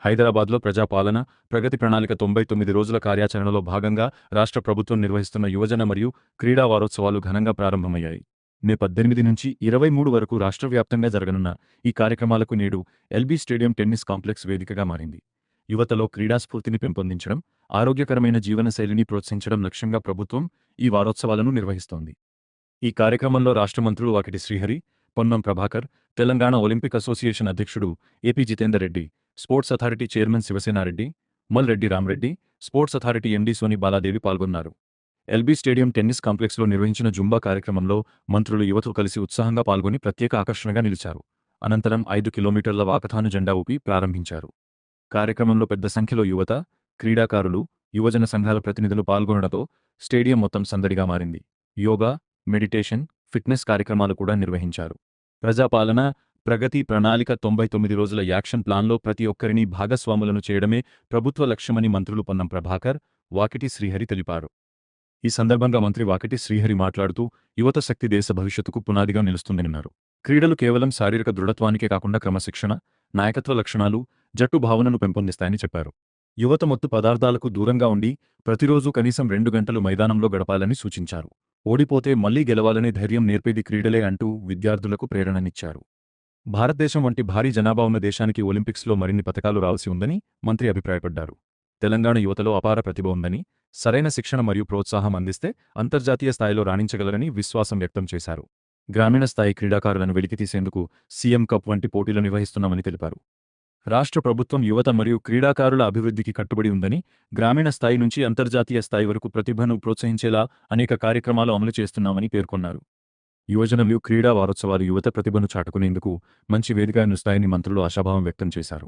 హైదరాబాద్లో ప్రజాపాలన ప్రగతి ప్రణాళిక 99 రోజుల కార్యాచరణలో భాగంగా రాష్ట్ర ప్రభుత్వం నిర్వహిస్తున్న యువజన మరియు క్రీడా వారోత్సవాలు ఘనంగా ప్రారంభమయ్యాయి. మే 18 నుంచి 23 వరకు రాష్ట్ర వ్యాప్తంగా జరగనున్న ఈ కార్యక్రమాలకు నేడు ఎల్బీ స్టేడియం టెన్నిస్ కాంప్లెక్స్ వేదికగా మారింది. యువతలో క్రీడాస్ఫూర్తిని పెంపొందించడం, ఆరోగ్యకరమైన జీవనశైలిని ప్రోత్సహించడం లక్ష్యంగా ప్రభుత్వం ఈ వారోత్సవాలను నిర్వహిస్తోంది. ఈ కార్యక్రమంలో రాష్ట్ర మంత్రులు వాకిటి శ్రీహరి, పొన్నం ప్రభాకర్, తెలంగాణ ఒలింపిక్ అసోసియేషన్ అధ్యక్షుడు AP Jithender Reddy, sports authority chairman Shivasena Reddy, Mal Reddy Ram Reddy, sports authority MD Soni Baladevi పాల్గొన్నారు. ఎల్బీ స్టేడియం టెన్నిస్ కాంప్లెక్స్లో నిర్వహించిన జుంబా కార్యక్రమంలో మంత్రులు యువతతో కలిసి ఉత్సాహంగా పాల్గొని ప్రత్యేక ఆకర్షణగా నిలిచారు. అనంతరం 5 కిలోమీటర్ల వాకథాను జెండా ఊపి ప్రారంభించారు. కార్యక్రమంలో పెద్ద సంఖ్యలో యువత, క్రీడాకారులు, యువజన సంఘాల ప్రతినిధులు పాల్గొనడంతో స్టేడియం మొత్తం సందడిగా మారింది. యోగా, మెడిటేషన్, ఫిట్నెస్ కార్యక్రమాలు కూడా నిర్వహించారు. ప్రజాపాలన ప్రగతి ప్రణాళిక 99 రోజుల యాక్షన్ ప్లాన్లో ప్రతి ఒక్కరిని భాగస్వాములను చేయడమే ప్రభుత్వ లక్ష్యమని మంత్రులు పొన్నం ప్రభాకర్, వాకిటి శ్రీహరి తెలిపారు. ఈ సందర్భంగా మంత్రి వాకిటి శ్రీహరి మాట్లాడుతూ యువత శక్తి దేశ భవిష్యత్తుకు పునాదిగా నిలుస్తుందన్నారు. క్రీడలు కేవలం శారీరక దృఢత్వానికే కాకుండా క్రమశిక్షణ, నాయకత్వ లక్షణాలు, జట్టు భావనను పెంపొందిస్తాయని చెప్పారు. యువత మత్తు పదార్థాలకు దూరంగా ఉండి ప్రతిరోజూ కనీసం 2 గంటలు మైదానంలో గడపాలని సూచించారు. ఓడిపోతే మళ్లీ గెలవాలనే ధైర్యం నేర్పేది క్రీడలే అంటూ విద్యార్థులకు ప్రేరణనిచ్చారు. భారతదేశం వంటి భారీ జనాభా ఉన్న దేశానికి ఒలింపిక్స్లో మరిన్ని పతకాలు రావాల్సి ఉందని మంత్రి అభిప్రాయపడ్డారు. తెలంగాణ యువతలో అపార ప్రతిభ ఉందని, సరైన శిక్షణ మరియు ప్రోత్సాహం అందిస్తే అంతర్జాతీయ స్థాయిలో రాణించగలరని విశ్వాసం వ్యక్తం చేశారు. గ్రామీణ స్థాయి క్రీడాకారులను వెలికితీసేందుకు సీఎం కప్ వంటి పోటీలు నిర్వహిస్తున్నామని తెలిపారు. రాష్ట్ర ప్రభుత్వం యువత మరియు క్రీడాకారుల అభివృద్ధికి కట్టుబడి ఉందని, గ్రామీణ స్థాయి నుంచి అంతర్జాతీయ స్థాయి వరకు ప్రతిభను ప్రోత్సహించేలా అనేక కార్యక్రమాలు అమలు చేస్తున్నామని పేర్కొన్నారు. యువజన మరియు క్రీడా వారోత్సవాలు యువత ప్రతిభను చాటుకునేందుకు మంచి వేదికగా నిలుస్తాయని మంత్రులు ఆశాభావం వ్యక్తం చేశారు.